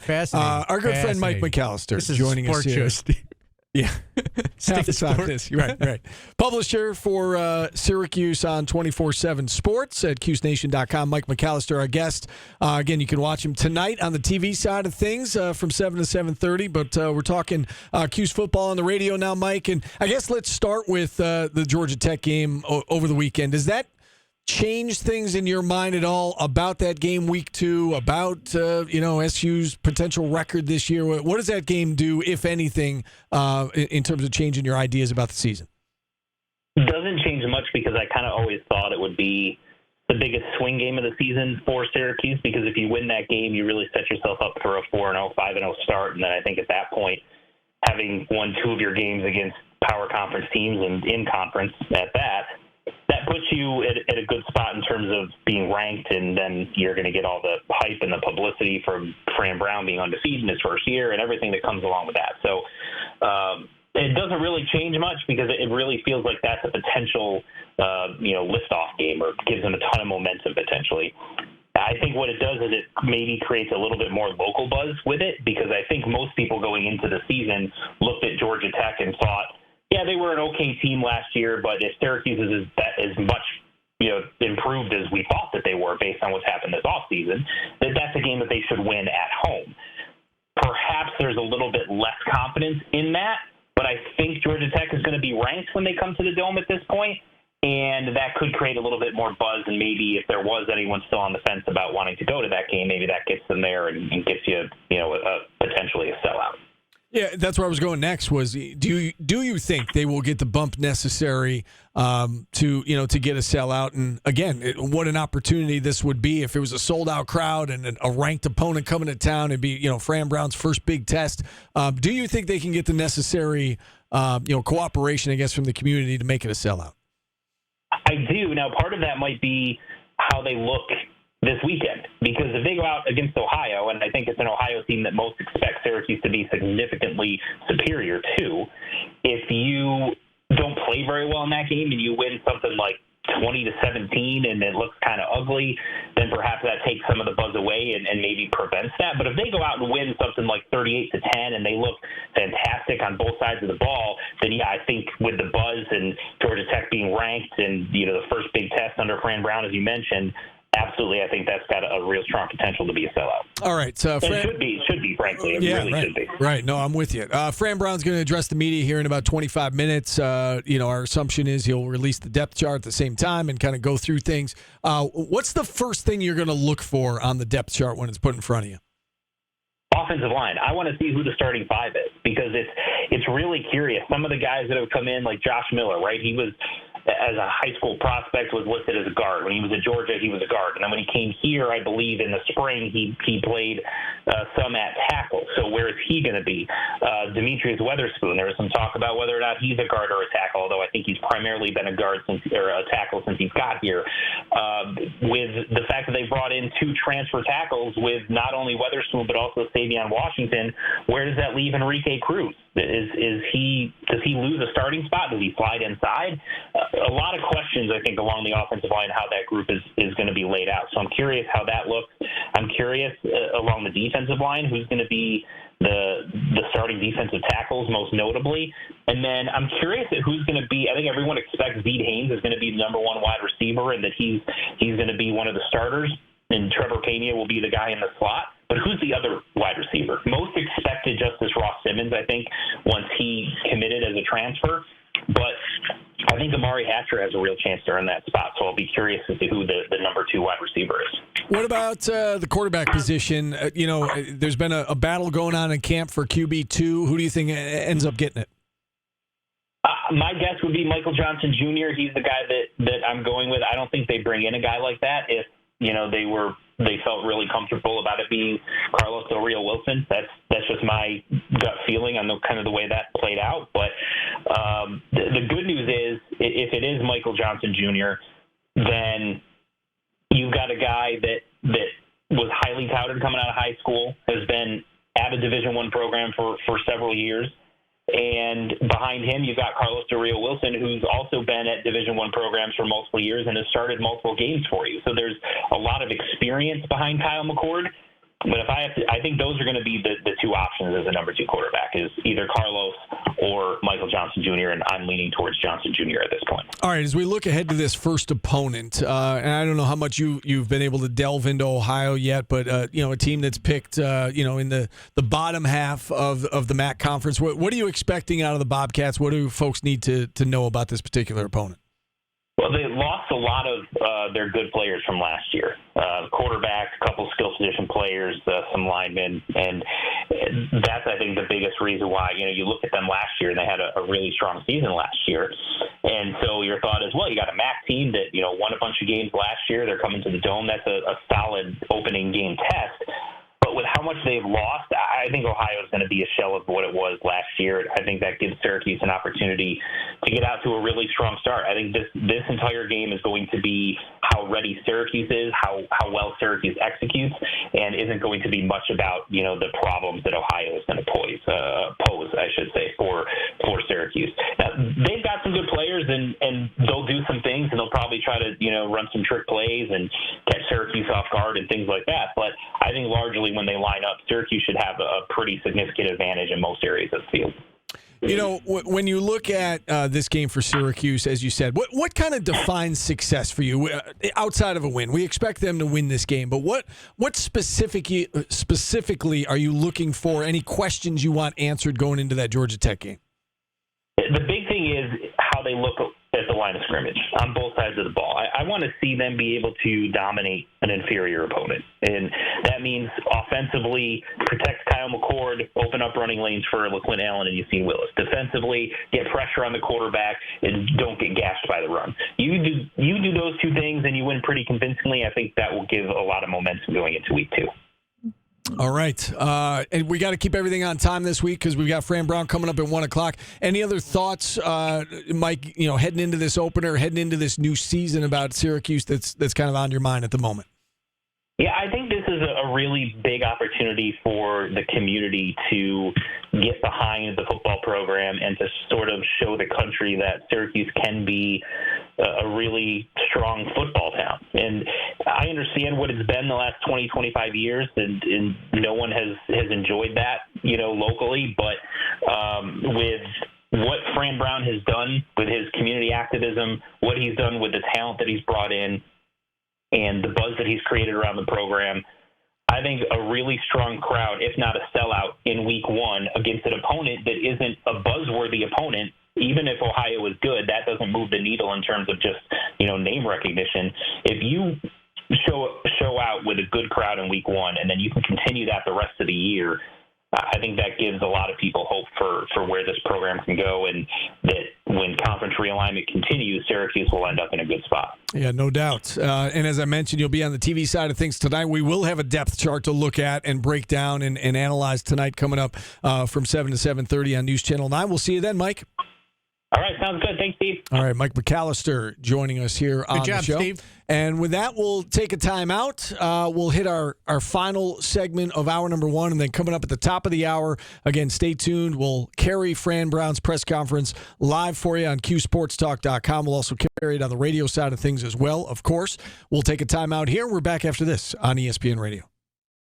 Fascinating. Our good friend Mike McAllister This is joining a us sport here. show. Yeah. Stick to sport. Right. Publisher for Syracuse on 24/7 Sports at CuseNation.com. Mike McAllister, our guest. Again, you can watch him tonight on the TV side of things from 7 to 7:30. But we're talking Cuse football on the radio now, Mike. And I guess let's start with the Georgia Tech game over the weekend. Does that change things in your mind at all about that game week 2, about SU's potential record this year? What does that game do, if anything, in terms of changing your ideas about the season? It doesn't change much because I kind of always thought it would be the biggest swing game of the season for Syracuse, because if you win that game, you really set yourself up for a 4-0, 5-0 start. And then I think at that point, having won 2 of your games against power conference teams and in conference at that puts you at a good spot in terms of being ranked, and then you're going to get all the hype and the publicity from Fran Brown being undefeated in his first year and everything that comes along with that. So it doesn't really change much because it really feels like that's a potential, lift-off game, or gives them a ton of momentum potentially. I think what it does is it maybe creates a little bit more local buzz with it, because I think most people going into the season looked at Georgia Tech and thought, yeah, they were an okay team last year, but if Syracuse is as much improved as we thought that they were based on what's happened this offseason, that's a game that they should win at home. Perhaps there's a little bit less confidence in that, but I think Georgia Tech is going to be ranked when they come to the Dome at this point, and that could create a little bit more buzz, and maybe if there was anyone still on the fence about wanting to go to that game, maybe that gets them there and gets you, potentially a sellout. Yeah, that's where I was going next. Was do you think they will get the bump necessary to get a sellout? And again, what an opportunity this would be if it was a sold out crowd and a ranked opponent coming to town and be Fran Brown's first big test. Do you think they can get the necessary cooperation, I guess, from the community to make it a sellout? I do. Now, part of that might be how they look this weekend, because if they go out against Ohio, and I think it's an Ohio team that most expect Syracuse to be significantly superior to, if you don't play very well in that game and you win something like 20-17 and it looks kind of ugly, then perhaps that takes some of the buzz away and maybe prevents that. But if they go out and win something like 38-10 and they look fantastic on both sides of the ball, then yeah, I think with the buzz and Georgia Tech being ranked and the first big test under Fran Brown, as you mentioned, absolutely, I think that's got a real strong potential to be a sellout. All right. It should be, frankly. It really right. should be. Right. No, I'm with you. Fran Brown's going to address the media here in about 25 minutes. Our assumption is he'll release the depth chart at the same time and kind of go through things. What's the first thing you're going to look for on the depth chart when it's put in front of you? Offensive line. I want to see who the starting 5 is, because it's really curious. Some of the guys that have come in, like Josh Miller, right? He was, as a high school prospect, was listed as a guard. When he was at Georgia, he was a guard. And then when he came here, I believe in the spring, he played some at tackle. So where is he going to be? Demetrius Weatherspoon, there was some talk about whether or not he's a guard or a tackle, although I think he's primarily been a tackle since he's got here. With the fact that they brought in 2 transfer tackles with not only Weatherspoon but also Savion Washington, where does that leave Enrique Cruz? Does he lose a starting spot? Does he slide inside? A lot of questions, I think, along the offensive line, how that group is going to be laid out. So I'm curious how that looks. I'm curious along the defensive line, who's going to be the starting defensive tackles, most notably. And then I'm curious at who's going to be. I think everyone expects Zede Haynes is going to be the number 1 wide receiver and that he's going to be one of the starters, and Trevor Pena will be the guy in the slot. But who's the other wide receiver? Most expected Justice Ross Simmons, I think, once he committed as a transfer. But I think Amari Hatcher has a real chance to earn that spot, so I'll be curious as to who the number 2 wide receiver is. What about the quarterback position? There's been a battle going on in camp for QB2. Who do you think ends up getting it? My guess would be Michael Johnson Jr. He's the guy that I'm going with. I don't think they bring in a guy like that if they felt really comfortable about it being Carlos Del Rio Wilson. That's just my gut feeling on the way that played out. But the good news is, if it is Michael Johnson Jr., then you've got a guy that was highly touted coming out of high school, has been at a Division I program for several years. And behind him, you've got Carlos Del Rio Wilson, who's also been at Division I programs for multiple years and has started multiple games for you. So there's a lot of experience behind Kyle McCord. But if I think those are going to be the two options as a number 2 quarterback, is either Carlos or Michael Johnson Jr., and I'm leaning towards Johnson Jr. at this point. All right, as we look ahead to this first opponent, and I don't know how much you've been able to delve into Ohio yet, but a team that's picked in the bottom half of the MAC conference. What are you expecting out of the Bobcats? What do folks need to know about this particular opponent? Well, they lost a lot of their good players from last year. Quarterbacks, a couple skill position players, some linemen, and that's, I think, the biggest reason why, you look at them last year and they had a really strong season last year. And so your thought is, well, you got a MAC team that, won a bunch of games last year. They're coming to the Dome. That's a solid opening game test. But with how much they've lost, I think Ohio is going to be a shell of what it was last year. I think that gives Syracuse an opportunity to get out to a really strong start. I think this entire game is going to be how ready Syracuse is, how well Syracuse executes, and isn't going to be much about the problems that Ohio is going to pose, I should say, for Syracuse. Now, they've got some good players, and they'll do some things, and they'll probably try to run some trick plays and catch Syracuse off guard and things like that. But I think largely when they line up, Syracuse should have a pretty significant advantage in most areas of the field. When you look at this game for Syracuse, as you said, what kind of defines success for you outside of a win? We expect them to win this game, but what specifically are you looking for? Any questions you want answered going into that Georgia Tech game? The big thing is how they look at the line of scrimmage on both sides of the ball. I want to see them be able to dominate an inferior opponent. And that means offensively, protect Kyle McCord, open up running lanes for LaQuint Allen and Yassine Willis. Defensively, get pressure on the quarterback and don't get gashed by the run. You do those two things and you win pretty convincingly. I think that will give a lot of momentum going into week 2. All right. And we got to keep everything on time this week because we've got Fran Brown coming up at 1 o'clock. Any other thoughts, Mike, heading into this opener, heading into this new season about Syracuse that's kind of on your mind at the moment? Yeah, I think this is a really big opportunity for the community to get behind the football program and to sort of show the country that Syracuse can be a really strong football town. And I understand what it's been the last 20, 25 years, and no one has enjoyed that, locally. But with what Fran Brown has done with his community activism, what he's done with the talent that he's brought in, and the buzz that he's created around the program, I think a really strong crowd, if not a sellout, in week 1 against an opponent that isn't a buzzworthy opponent. Even if Ohio is good, that doesn't move the needle in terms of just, name recognition. If you show out with a good crowd in week 1, and then you can continue that the rest of the year, I think that gives a lot of people hope for where this program can go, and that when conference realignment continues, Syracuse will end up in a good spot. Yeah, no doubt. And as I mentioned, you'll be on the TV side of things tonight. We will have a depth chart to look at and break down and analyze tonight coming up from 7 to 7:30 on News Channel 9. We'll see you then, Mike. All right, sounds good. Thanks, Steve. All right, Mike McAllister joining us here on the show. Steve. And with that, we'll take a timeout. We'll hit our final segment of hour number 1, and then coming up at the top of the hour, again, stay tuned. We'll carry Fran Brown's press conference live for you on QSportsTalk.com. We'll also carry it on the radio side of things as well, of course. We'll take a timeout here. We're back after this on ESPN Radio.